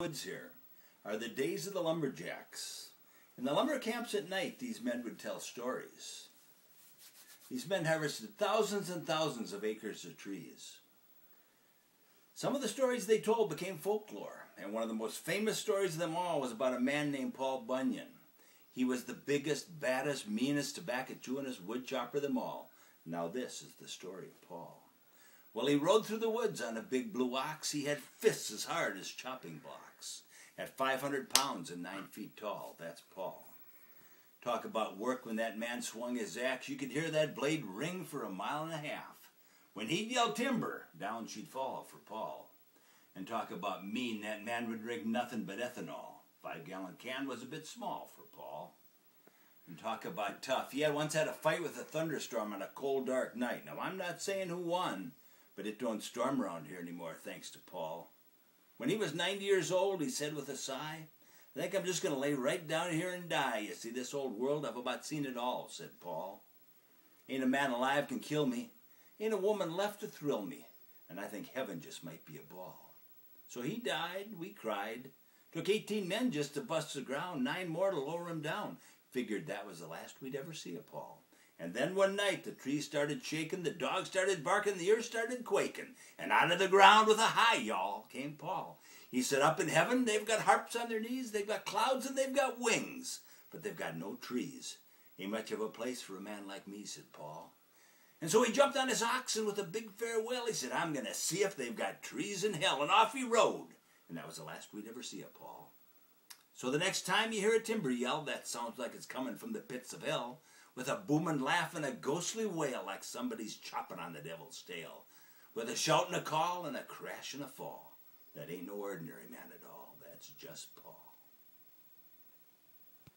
Woods here are the days of the lumberjacks. In the lumber camps at night, these men would tell stories. These men harvested thousands and thousands of acres of trees. Some of the stories they told became folklore, and one of the most famous stories of them all was about a man named Paul Bunyan. He was the biggest, baddest, meanest tobacco-chewingest woodchopper of them all. Now this is the story of Paul. Well, he rode through the woods on a big blue ox. He had fists as hard as chopping blocks. At 500 pounds and 9 feet tall, that's Paul. Talk about work when that man swung his axe. You could hear that blade ring for a mile and a half. When he'd yell timber, down she'd fall for Paul. And talk about mean, that man would drink nothing but ethanol. 5-gallon can was a bit small for Paul. And talk about tough. He had once had a fight with a thunderstorm on a cold, dark night. Now, I'm not saying who won, but it don't storm around here anymore, thanks to Paul. When he was 90 years old, he said with a sigh, "I think I'm just going to lay right down here and die. You see, this old world, I've about seen it all," said Paul. "Ain't a man alive can kill me. Ain't a woman left to thrill me. And I think heaven just might be a ball." So he died, we cried. Took 18 men just to bust the ground, 9 more to lower him down. Figured that was the last we'd ever see of Paul. And then one night the trees started shaking, the dogs started barking, the earth started quaking. And out of the ground with a hi, y'all, came Paul. He said, "Up in heaven, they've got harps on their knees, they've got clouds and they've got wings, but they've got no trees. Ain't much of a place for a man like me," said Paul. And so he jumped on his ox, and with a big farewell, he said, "I'm going to see if they've got trees in hell." And off he rode. And that was the last we'd ever see of Paul. So the next time you hear a timber yell, that sounds like it's coming from the pits of hell, with a booming laugh and a ghostly wail, like somebody's chopping on the devil's tail, with a shout and a call and a crash and a fall. That ain't no ordinary man at all. That's just Paul.